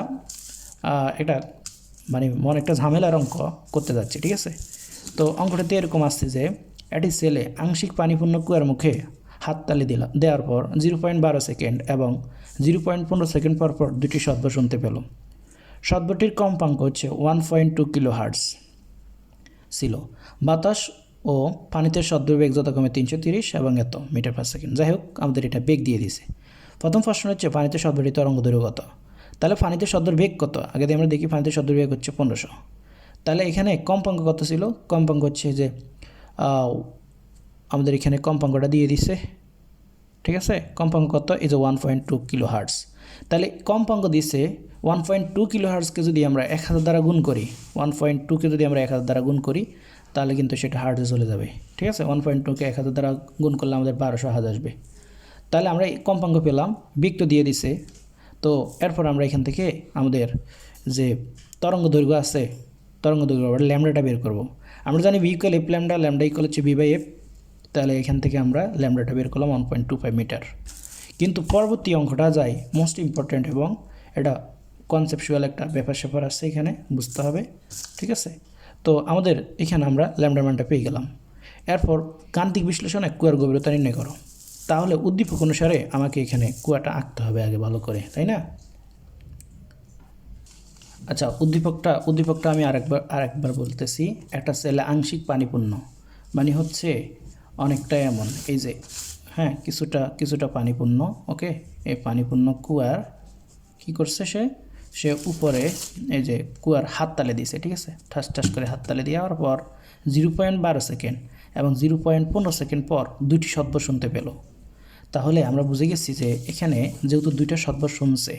একটা একটা ঝামেলার অঙ্ক করতে যাচ্ছি, ঠিক আছে? তো অঙ্কটাতে এরকম আসছে যে একটি ছেলে আংশিক পানিপূর্ণ কুয়ার মুখে হাততালি দেওয়ার পর 0.12 সেকেন্ড এবং 0.15 সেকেন্ড পর পর দুটি শব্দ শুনতে পেল। শব্দটির কম্পাঙ্ক হচ্ছে 1.2 কিলোহার্টজ ছিল। বাতাস ও পানিতে শব্দের বেগ যথাক্রমে 330 এবং এত মিটার/সেকেন্ড। যাই হোক, আমাদের এটা বেগ দিয়ে দিয়েছে। প্রথম প্রশ্ন হচ্ছে পানিতে শব্দটি তরঙ্গ দৈর্ঘ্য কত? তাহলে পানিতে শব্দের বেগ কত? আগে আমরা দেখি পানিতে শব্দের বেগ হচ্ছে 1500। তাহলে এখানে কম্পাঙ্ক কত ছিল? কম্পাঙ্ক হচ্ছে যে আমাদের এখানে কম্পাঙ্কটা দিয়ে দিছে, ঠিক আছে? কম্পাঙ্ক কত? এই যে 1.2 কিলোহার্টজ। তাহলে কম্পাঙ্ক দিছে 1.2 কিলোহার্টজকে যদি আমরা 1000 দ্বারা গুণ করি, 1.2কে যদি আমরা 1000 দ্বারা গুণ করি তাহলে কিন্তু সেটা হার্টজে চলে যাবে, ঠিক আছে? 1.2কে 1000 দ্বারা গুণ করলে আমাদের 1200 হার্টজ আসবে। তাহলে আমরা এই কম্পাঙ্ক পেলাম, বেগ তো দিয়ে দিছে। তো এরপর আমরা এখান থেকে আমাদের যে তরঙ্গ দৈর্ঘ্য আছে, তরঙ্গ দৈর্ঘ্য ল্যামডাটা বের করব। আমরা জানি v = f ল্যামডা, ল্যামডা = হচ্ছে v/f। তাহলে এখান থেকে আমরা ল্যামডাটা বের করলাম 1.25 মিটার। কিন্তু পরবর্তী অঙ্কটা যাই মোস্ট ইম্পর্ট্যান্ট, এবং এটা কনসেপচুয়াল একটা ব্যাপার আছে, এখানে বুঝতে হবে, ঠিক আছে? তো আমাদের এখানে আমরা ল্যামডার মানটা পেয়ে গেলাম। এরপর গাণিতিক বিশ্লেষণে কুয়ার গভীরতা নির্ণয় করো। তাহলে উদ্দীপক অনুসারে আমাকে এখানে কুয়াটা আঁকতে হবে আগে ভালো করে, তাই না? আচ্ছা, উদ্দীপকটা আমি আরেকবার বলতেছি। একটা ছেলে আংশিক পানিপূর্ণ মানে হচ্ছে অনেকটা এমন, এই যে হ্যাঁ কিছুটা পানিপূর্ণ, ওকে? এই পানিপূর্ণ কুয়ার কি করছে, সে উপরে এই যে কুয়ার হাততালি দিয়েছে, ঠিক আছে? ঠাস ঠাস করে হাততালি দেওয়ার পর 0.12 সেকেন্ড এবং 0.15 সেকেন্ড পর দুইটি শব্দ শুনতে পেল। তাহলে আমরা বুঝে গেছি যে এখানে যেহেতু দুইটা শব্দ শুনছে,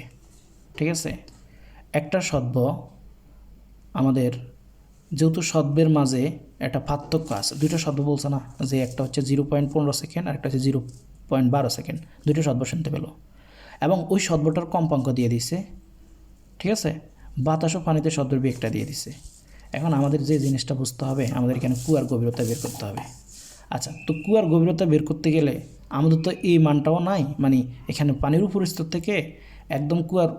ঠিক আছে, একটা শব্দ আমাদের যেহেতু শব্দের মাঝে একটা পার্থক্য আছে, দুইটা শব্দ বলছে না যে একটা হচ্ছে 0.15 সেকেন্ড আর একটা হচ্ছে 0.12 সেকেন্ড, দুইটা শব্দ শুনতে পেল এবং ওই শব্দটার কম্পাঙ্ক দিয়ে দিছে, ঠিক আছে? বাতাস ও পানিতে শব্দের বেগটা দিয়ে দিছে। এখন আমাদের যে জিনিসটা বুঝতে হবে, আমাদের এখানে কুয়ার গভীরতা বের করতে হবে। আচ্ছা, তো কুয়ার গভীরতা বের করতে গেলে আমাদের তো এই মানটাও নাই, এখানে পানির উপর স্তর থেকে একদম কুয়ার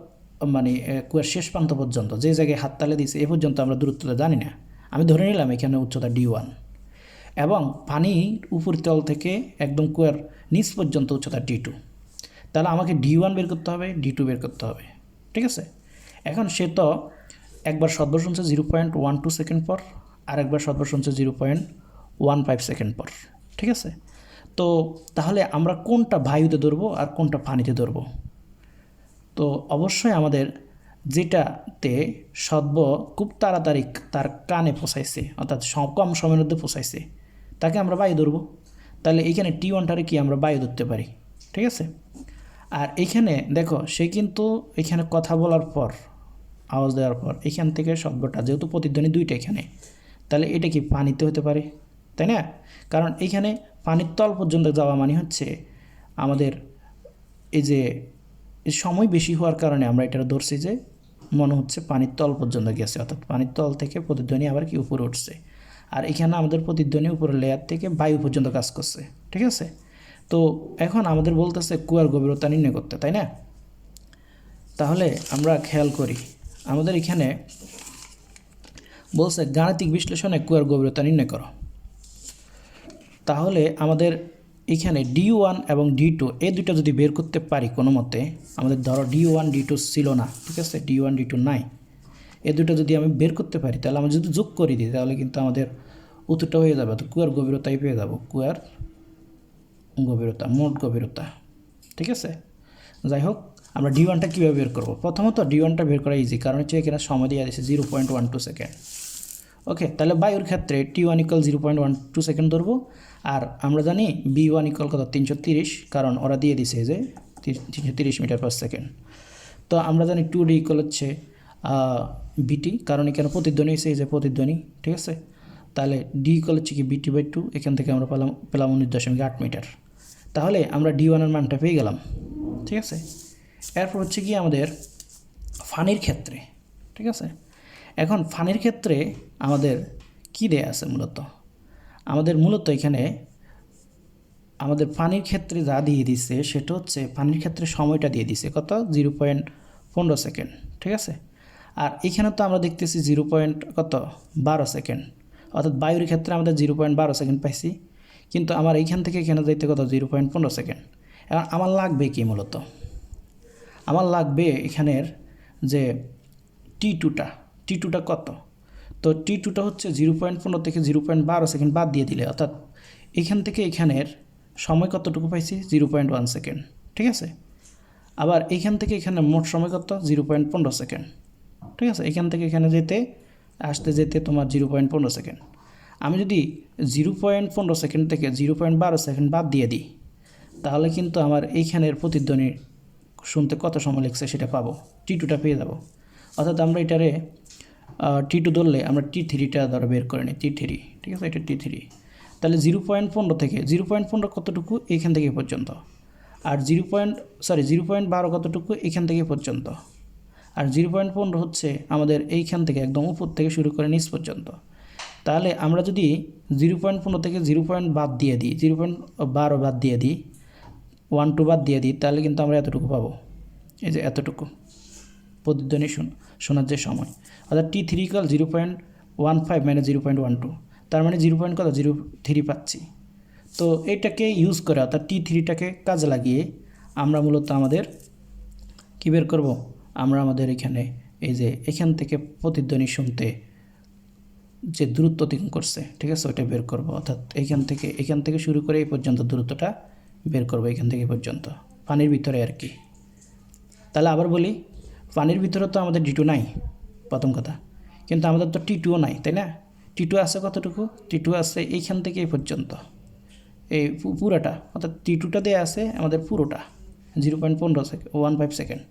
শেষ প্রান্ত পর্যন্ত যে জায়গায় হাততালি দিয়েছে এ পর্যন্ত আমরা দূরত্বটা জানি না। আমি ধরে নিলাম এখানে উচ্চতা D1 এবং পানির উপরিতল থেকে একদম কুয়ার নিচ পর্যন্ত উচ্চতা D2। তাহলে আমাকে D1 বের করতে হবে, D2 বের করতে হবে, ঠিক আছে? এখন সে তো একবার শব্দ শুনছে 0.12 সেকেন্ড পর, আর একবার শব্দ শুনছে 0.15 সেকেন্ড পর, ঠিক আছে? তো তাহলে আমরা কোনটা বায়ুতে ধরবো আর কোনটা পানিতে ধরবো? তো অবশ্যই আমাদের যেটাতে সদ্য খুব তাড়াতাড়ি তার কানে পৌঁছাইছে, অর্থাৎ কম সময়ের মধ্যে পৌঁছাইছে, তাকে আমরা বায়ু ধরবো। তাহলে এইখানে T1টারে কি আমরা বায়ু ধরতে পারি, ঠিক আছে। আর এইখানে দেখো সে কিন্তু এখানে কথা বলার পর, আওয়াজ দেওয়ার পর এখান থেকে শব্দটা, যেহেতু প্রতিধ্বনি দুইটা এখানে, তাহলে এটা কি পানিতে হতে পারে, তাই না? কারণ এইখানে পানির তল পর্যন্ত যাওয়া মানে হচ্ছে আমাদের এই যে সময় বেশি হওয়ার কারণে আমরা এটা ধরছি যে মনে হচ্ছে পানির তল পর্যন্ত গেছে, অর্থাৎ পানির তল থেকে প্রতিধ্বনি আবার কি উপরে উঠছে। আর এখানে আমাদের প্রতিধ্বনি উপরের লেয়ার থেকে বায়ু পর্যন্ত কাজ করছে, ঠিক আছে। তো এখন আমাদের বলতেছে কুয়ার গভীরতা নির্ণয় করতে, তাই না? তাহলে আমরা খেয়াল করি, আমাদের এখানে বলছে গাণিতিক বিশ্লেষণে কুয়ার গভীরতা নির্ণয় করো। তাহলে আমাদের এখানে D1 এবং D2 এই দুটো যদি বের করতে পারি কোনো মতে, আমাদের ধরো D1 D2 ছিল না, ঠিক আছে, D1 D2 নাই, এই দুটো যদি আমি বের করতে পারি, তাহলে আমরা যদি যোগ করে দিই তাহলে কিন্তু আমাদের উত্তরটা হয়ে যাবে। তো কুয়ার গভীরতাই পেয়ে যাব, কুয়ার গভীরতা, মোট গভীরতা, ঠিক আছে। যাই হোক, আমরা D1টা কীভাবে বের করব? প্রথমত D1টা বের করা ইজি, কারণ হচ্ছে এখানে সময় দেওয়া দিয়েছে 0.12 সেকেন্ড। ওকে, তাহলে বায়ুর ক্ষেত্রে T1 = 0.12 সেকেন্ড ধরবো। আর আমরা জানি B1 = কত, 330, কারণ ওরা দিয়ে দিছে যে 330 মিটার পার সেকেন্ড। তো আমরা জানি 2D = হচ্ছে BT, কারণ এখানে প্রতিধ্বনি হয়েছে, এই যে প্রতিধ্বনি, ঠিক আছে। তাহলে D = হচ্ছে কি BT/2, এখান থেকে আমরা পেলাম 19.8 মিটার। তাহলে আমরা D1 এর মানটা পেয়ে গেলাম, ঠিক আছে। এরপর হচ্ছে কি আমাদের ফানির ক্ষেত্রে, ঠিক আছে। এখন ফানির ক্ষেত্রে আমাদের কি দেয়া আছে মূলত? আমাদের মূলত এখানে আমাদের পানির ক্ষেত্রে যা দিয়ে দিছে সেটা হচ্ছে পানির ক্ষেত্রে সময়টা দিয়ে দিছে কত, 0.15 সেকেন্ড, ঠিক আছে। আর এখানে তো আমরা দেখতেছি 0.12 সেকেন্ড, অর্থাৎ বায়ুর ক্ষেত্রে আমাদের 0.12 সেকেন্ড পাইছি, কিন্তু আমার এইখান থেকে এখানে যাইতে কত, 0.15 সেকেন্ড। এখন আমার লাগবে কি মূলত? আমার লাগবে এখানের যে T2টা কত। তো T2টা হচ্ছে 0.15 থেকে 0.12 সেকেন্ড বাদ দিয়ে দিলে, অর্থাৎ এখান থেকে এখানের সময় কতটুকু পাইছি, 0.1 সেকেন্ড, ঠিক আছে। আবার এখান থেকে এখানে মোট সময় কত, 0.15 সেকেন্ড, ঠিক আছে। এখান থেকে এখানে আসতে যেতে তোমার 0.15 সেকেন্ড। আমি যদি 0.15 সেকেন্ড থেকে 0.12 সেকেন্ড বাদ দিয়ে দিই, তাহলে কিন্তু আমার এইখানের প্রতিধ্বনি শুনতে কত সময় লাগছে সেটা পাবো, T2টা পেয়ে যাব। অর্থাৎ আমরা এটারে T2 ধরলে আমরা T3টা ধরো বের করে নিই, T3, ঠিক আছে, এটা T3। তাহলে 0.15 থেকে 0.15 কতটুকু, এইখান থেকে পর্যন্ত। আর 0.12 কতটুকু, এইখান থেকে পর্যন্ত। আর 0.15 হচ্ছে আমাদের এইখান থেকে একদম উপর থেকে শুরু করে নিচ পর্যন্ত। তাহলে আমরা যদি 0.15 থেকে 0. বাদ দিয়ে দিই, 0.12 বাদ দিয়ে দিই, 1 2 বাদ দিয়ে দিই, তাহলে কিন্তু আমরা এতটুকু পাবো, এই যে এতটুকু প্রতিধ্বনি শোনার যে সময়। অর্থাৎ T3 = 0.15 - 0.12, তার মানে 0.03 পাচ্ছি। তো এইটাকে ইউজ করে, অর্থাৎ T3টাকে কাজে লাগিয়ে আমরা মূলত আমাদের কী বের করব? আমরা আমাদের এখানে এই যে এখান থেকে প্রতিধ্বনি শুনতে যে দূরত্ব অতিক্রম করছে, ঠিক আছে, ওইটা বের করব। অর্থাৎ এখান থেকে শুরু করে এই পর্যন্ত দূরত্বটা বের করব, এখান থেকে পর্যন্ত পানির ভিতরে আর কি। তাহলে আবার বলি, পানির ভিতরে তো আমাদের D2 নাই, প্রথম কথা, কিন্তু আমাদের তো T2ও নাই, তাই না? T2 আছে কতটুকু? T2 আছে এইখান থেকে এই পর্যন্ত, এই পুরোটা, অর্থাৎ T2টা দেওয়া আছে আমাদের পুরোটা 0.15 সেকেন্ড।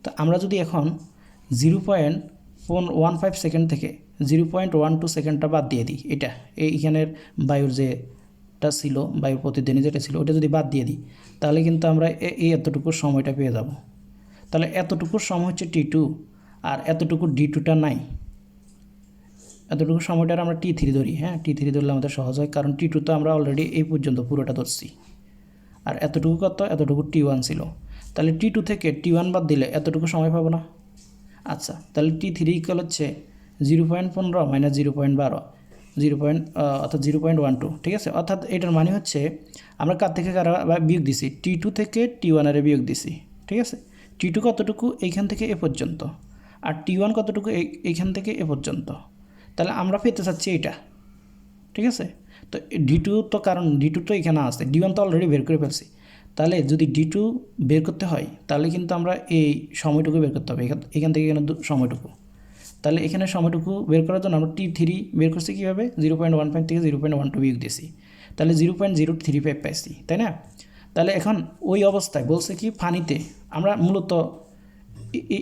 তো আমরা যদি এখন 0.15 সেকেন্ড থেকে 0.12 সেকেন্ডটা বাদ দিয়ে দিই, এইখানের বায়ুর যেটা ছিল, বায়ুর প্রতিধ্বনি যেটা ছিল ওটা যদি বাদ দিয়ে দিই, তাহলে কিন্তু আমরা এই এতটুকু সময়টা পেয়ে যাব। তাহলে এতটুকুর সময় হচ্ছে T2, আর এতটুকু D2টা নাই, এতটুকু সময়টার আমরা T3 ধরি। হ্যাঁ, T3 ধরলে আমাদের সহজ হয়, কারণ T2 তো আমরা অলরেডি এই পর্যন্ত পুরোটা ধরছি। আর এতটুকু কত, এতটুকু T1 ছিল। তাহলে T2 থেকে T1 বাদ দিলে এতটুকু সময় পাবো না। আচ্ছা, তাহলে T3 = হচ্ছে 0.15 - 0.12, অর্থাৎ 0.12, ঠিক আছে। অর্থাৎ এটার মানে হচ্ছে আমরা কার থেকে কারা বিয়োগ দিছি, T2 থেকে T1 এর বিয়োগ দিছি, ঠিক আছে। T2 কতটুকু, এইখান থেকে এ পর্যন্ত, আর T1 কতটুকু, এইখান থেকে এ পর্যন্ত। তাহলে আমরা পেতে চাচ্ছি এইটা, ঠিক আছে। তো D2 তো, কারণ D2 তো এখানে আসছে, D1 তো অলরেডি বের করে ফেলছি, তাহলে যদি D2 বের করতে হয় তাহলে কিন্তু আমরা এই সময়টুকু বের করতে হবে, এখান থেকে এখানে সময়টুকু। তাহলে এখানে সময়টুকু বের করার জন্য আমরা T3 বের করছি কীভাবে, 0.15 থেকে 0.12 বিয়োগ দিয়েছি, তাহলে 0.035 পাইছি, তাই না? তাহলে এখন ওই অবস্থায় বলছে কি পানিতে আমরা মূলত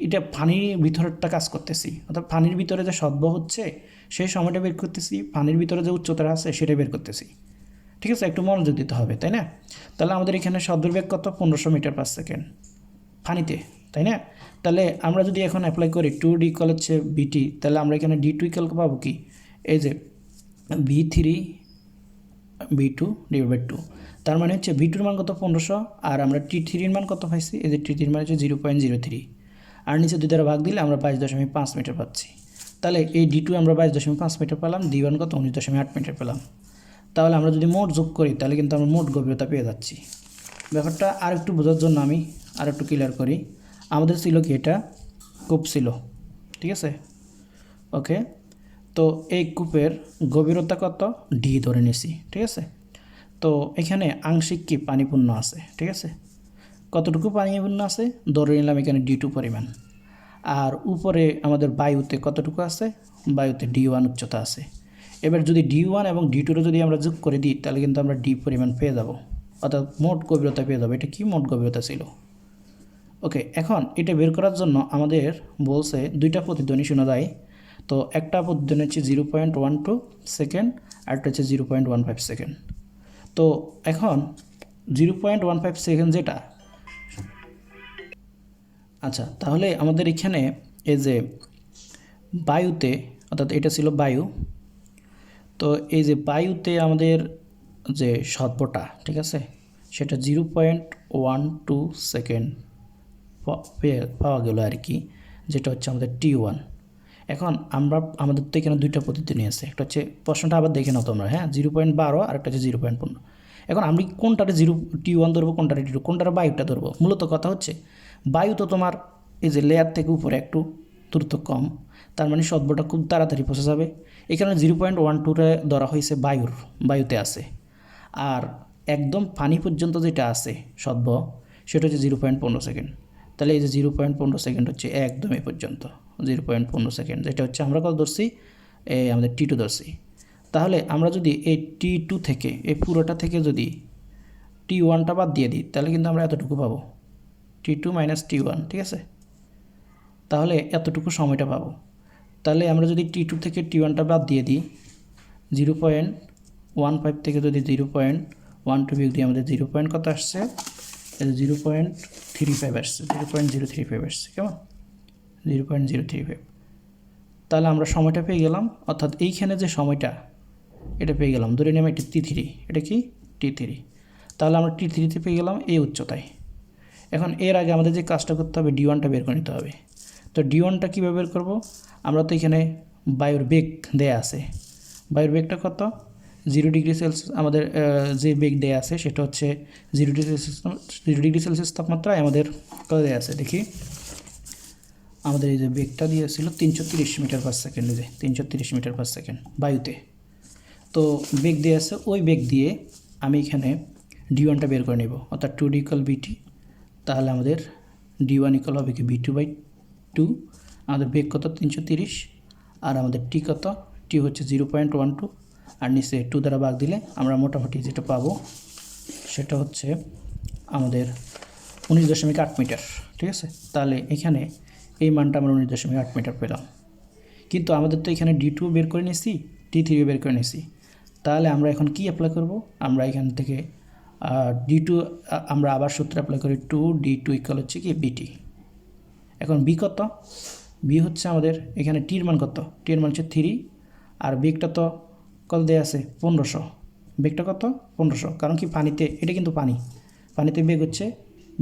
এটা পানির ভিতরটা কাজ করতেছি, অর্থাৎ পানির ভিতরে যে সদ্য হচ্ছে সেই সময়টা বের করতেছি, পানির ভিতরে যে উচ্চতা আছে সেটা বের করতেছি, ঠিক আছে? একটু মনোযোগ দিতে হবে, তাই না? তাহলে আমাদের এখানে শব্দের বেগ কত, 1500 মিটার পার সেকেন্ড পানিতে, তাই না? তাহলে আমরা যদি এখন অ্যাপ্লাই করি 2D ইকুয়াল হচ্ছে BT, তাহলে আমরা এখানে D2 ইকুয়াল পাবো কি, এই যে V3 V2 / 2, তার মানে হচ্ছে V2-র মান কত 1500, আর আমরা T3-র মান কত পাইছি, এই যে T3-র মান হচ্ছে 0.03, আর নিচে 2 দ্বারা ভাগ দিলে আমরা 22.5 মিটার পাচ্ছি। তাহলে এই D2 আমরা 22.5 মিটার পেলাম, D1 কত 19.8 মিটার পেলাম। তাহলে আমরা যদি মোট যোগ করি তাহলে কিন্তু আমরা মোট গভীরতা পেয়ে যাচ্ছি। ব্যাপারটা আর একটু বোঝার জন্য আমি আর একটু ক্লিয়ার করি। আমাদের ছিল কি, এটা কূপ ছিল, ঠিক আছে? ওকে, তো এই কূপের গভীরতা কত, D ধরে নিছি, ঠিক আছে? তো এখানে আংশিক কি পানিপূর্ণ আছে, ঠিক আছে? কতটুকু পানিপূর্ণ আছে ধরে নিলাম এখানে D2 পরিমাণ, আর উপরে আমাদের বায়ুতে কতটুকু আছে, বায়ুতে D1 উচ্চতা আছে। এবার যদি D1 এবং D2 যদি আমরা যোগ করে দিই তাহলে কিন্তু আমরা D পরিমাণ পেয়ে যাব, অর্থাৎ মোট গভীরতা পেয়ে যাবো। এটা কি মোট গভীরতা ছিল। ওকে, এখন এটা বের করার জন্য আমাদের বলছে দুইটা প্রতিধ্বনি শোনা যায়। তো একটা প্রতিধ্বনি হচ্ছে 0.12 সেকেন্ড, আর একটা হচ্ছে 0.15 সেকেন্ড। তো এখন 0.15 সেকেন্ড যেটা, আচ্ছা তাহলে আমাদের এখানে এই যে বায়ুতে, অর্থাৎ এটা ছিল বায়ু, তো এই যে বায়ুতে আমাদের যে সর্বটা, ঠিক আছে, সেটা 0.12 সেকেন্ড পাওয়া গেল আর কি, যেটা হচ্ছে আমাদের T1। এখন আমাদের তো এখানে দুইটা প্রতিধ্বনি আছে, একটা হচ্ছে, প্রশ্নটা আবার দেখে নাও তোমরা, হ্যাঁ, 0.12 আর একটা হচ্ছে 0.15। এখন আমি কোনটারে T1 ধরবো, কোনটারে T2, কোনটারে বায়ুটা ধরবো? মূলত কথা হচ্ছে বায়ু তো তোমার এই যে লেয়ার থেকে উপরে একটু দ্রুত কম, তার মানে সদ্যটা খুব তাড়াতাড়ি পৌঁছে যাবে। এখানে 0.12 ধরা হয়েছে বায়ুতে আছে, আর একদম পানি পর্যন্ত যেটা আছে সদ্য সেটা হচ্ছে 0.15 সেকেন্ড। তাহলে এই যে 0.15 সেকেন্ড হচ্ছে একদম এই পর্যন্ত 0.15 সেকেন্ড, যেটা হচ্ছে আমরা কত ধরছি, আমাদের T2 ধরছি। তাহলে আমরা যদি এই T2 থেকে, এই পুরোটা থেকে যদি T1টা বাদ দিয়ে দিই তাহলে কিন্তু আমরা এতটুকু পাবো, T2 - T1, ঠিক আছে? তাহলে এতটুকু সময়টা পাবো। তাহলে আমরা যদি T2 থেকে T1টা বাদ দিয়ে দিই, 0.15 থেকে যদি 0.12 বিয়োগ দিই, আমাদের 0. কত আসছে, 0.35 আসছে, 0.035 আসছে, কেমন, 0.035। তাহলে আমরা সময়টা পেয়ে গেলাম, অর্থাৎ এইখানে যে সময়টা এটা পেয়ে গেলাম, ধরে নিলাম এটা T3, এটা কি T3। তাহলে আমরা T3-তে পেয়ে গেলাম এই উচ্চতায়। এখন এর আগে আমাদের যে কাজটা করতে হবে, D1টা বের করে নিতে হবে। তো D1টা কীভাবে বের করব, আমরা তো এখানে বায়ুর বেগ দেয়া আছে, বায়ুর বেগটা কত, 0 ডিগ্রি সেলসিয়াস, আমাদের যে বেগ দেয়া আছে সেটা হচ্ছে 0 ডিগ্রি সেলসিয়াস তাপমাত্রায় আমাদের কত দেয়া আছে দেখি, আমাদের এই যে বেগটা দিয়েছিল 330 মিটার পার সেকেন্ড, এই যে 330 মিটার পার সেকেন্ড বায়ুতে। তো বেগ দেওয়া আছে, ওই বেগ দিয়ে আমি এখানে D1টা বের করে নেব, অর্থাৎ 2D = BT। তাহলে আমাদের D1 = হবে কি B2/2, আমাদের বেগ কত 330, আর আমাদের T কত, T হচ্ছে 0.12, আর নিচে 2 দ্বারা ভাগ দিলে আমরা মোটামুটি যেটা পাবো সেটা হচ্ছে আমাদের 19.8 মিটার, ঠিক আছে? তাহলে এখানে এই মানটা আমরা 19.8 মিটার পেলাম। কিন্তু আমাদের তো এখানে D2 বের করে নিয়েছি, T3 বের করে নিয়েছি। তাহলে আমরা এখন কি অ্যাপ্লাই করব, আমরা এখান থেকে D2 আমরা আবার সূত্র অ্যাপ্লাই করি, 2D2 = হচ্ছে কি BT। এখন B কত, B হচ্ছে আমাদের এখানে টির মান কত, টির মান হচ্ছে 3, আর বেগটা তো কত দেওয়া আছে 1500, বেগটা কত 1500, কারণ কি পানিতে, এটা কিন্তু পানিতে বেগ হচ্ছে,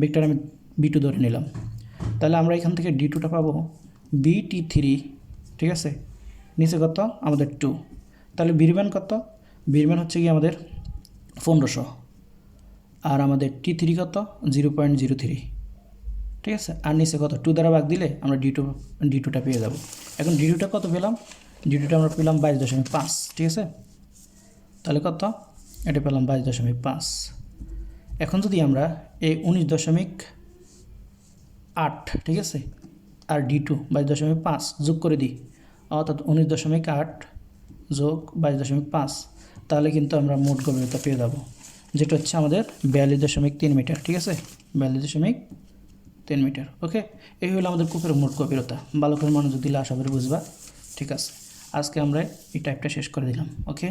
বেগটার আমি B2 ধরে নিলাম। তাহলে আমরা এখান থেকে D2টা পাবো BT3, ঠিক আছে? নিচে কত আমাদের 2, তাহলে বির মান কত, বির মান হচ্ছে কি আমাদের 1500, আর আমাদের T3 কত 0.03, ঠিক আছে? আর নিচে কত 2 দ্বারা ভাগ দিলে আমরা D2টা পেয়ে যাব। এখন D2টা কত পেলাম, D2টা আমরা পেলাম 22.5, ঠিক আছে? তাহলে কত, এটা পেলাম 22.5। এখন যদি আমরা এই 19.8 ঠিক আছে আর D2 22.5 যোগ করে দিই, অর্থাৎ 19.8 যোগ 22.5, তাহলে কিন্তু আমরা মোট গভীরতা পেয়ে যাব, যেটা হচ্ছে আমাদের 42.3 মিটার। ঠিক আছে, 42.3 মিটার। ওকে, এই হলো আমাদের কূপের মোট গভীরতা। ভালো করে মনোযোগ দিলে আশা করি বুঝবা। ঠিক আছে, আজকে আমরা এই টাইপটা শেষ করে দিলাম। ওকে।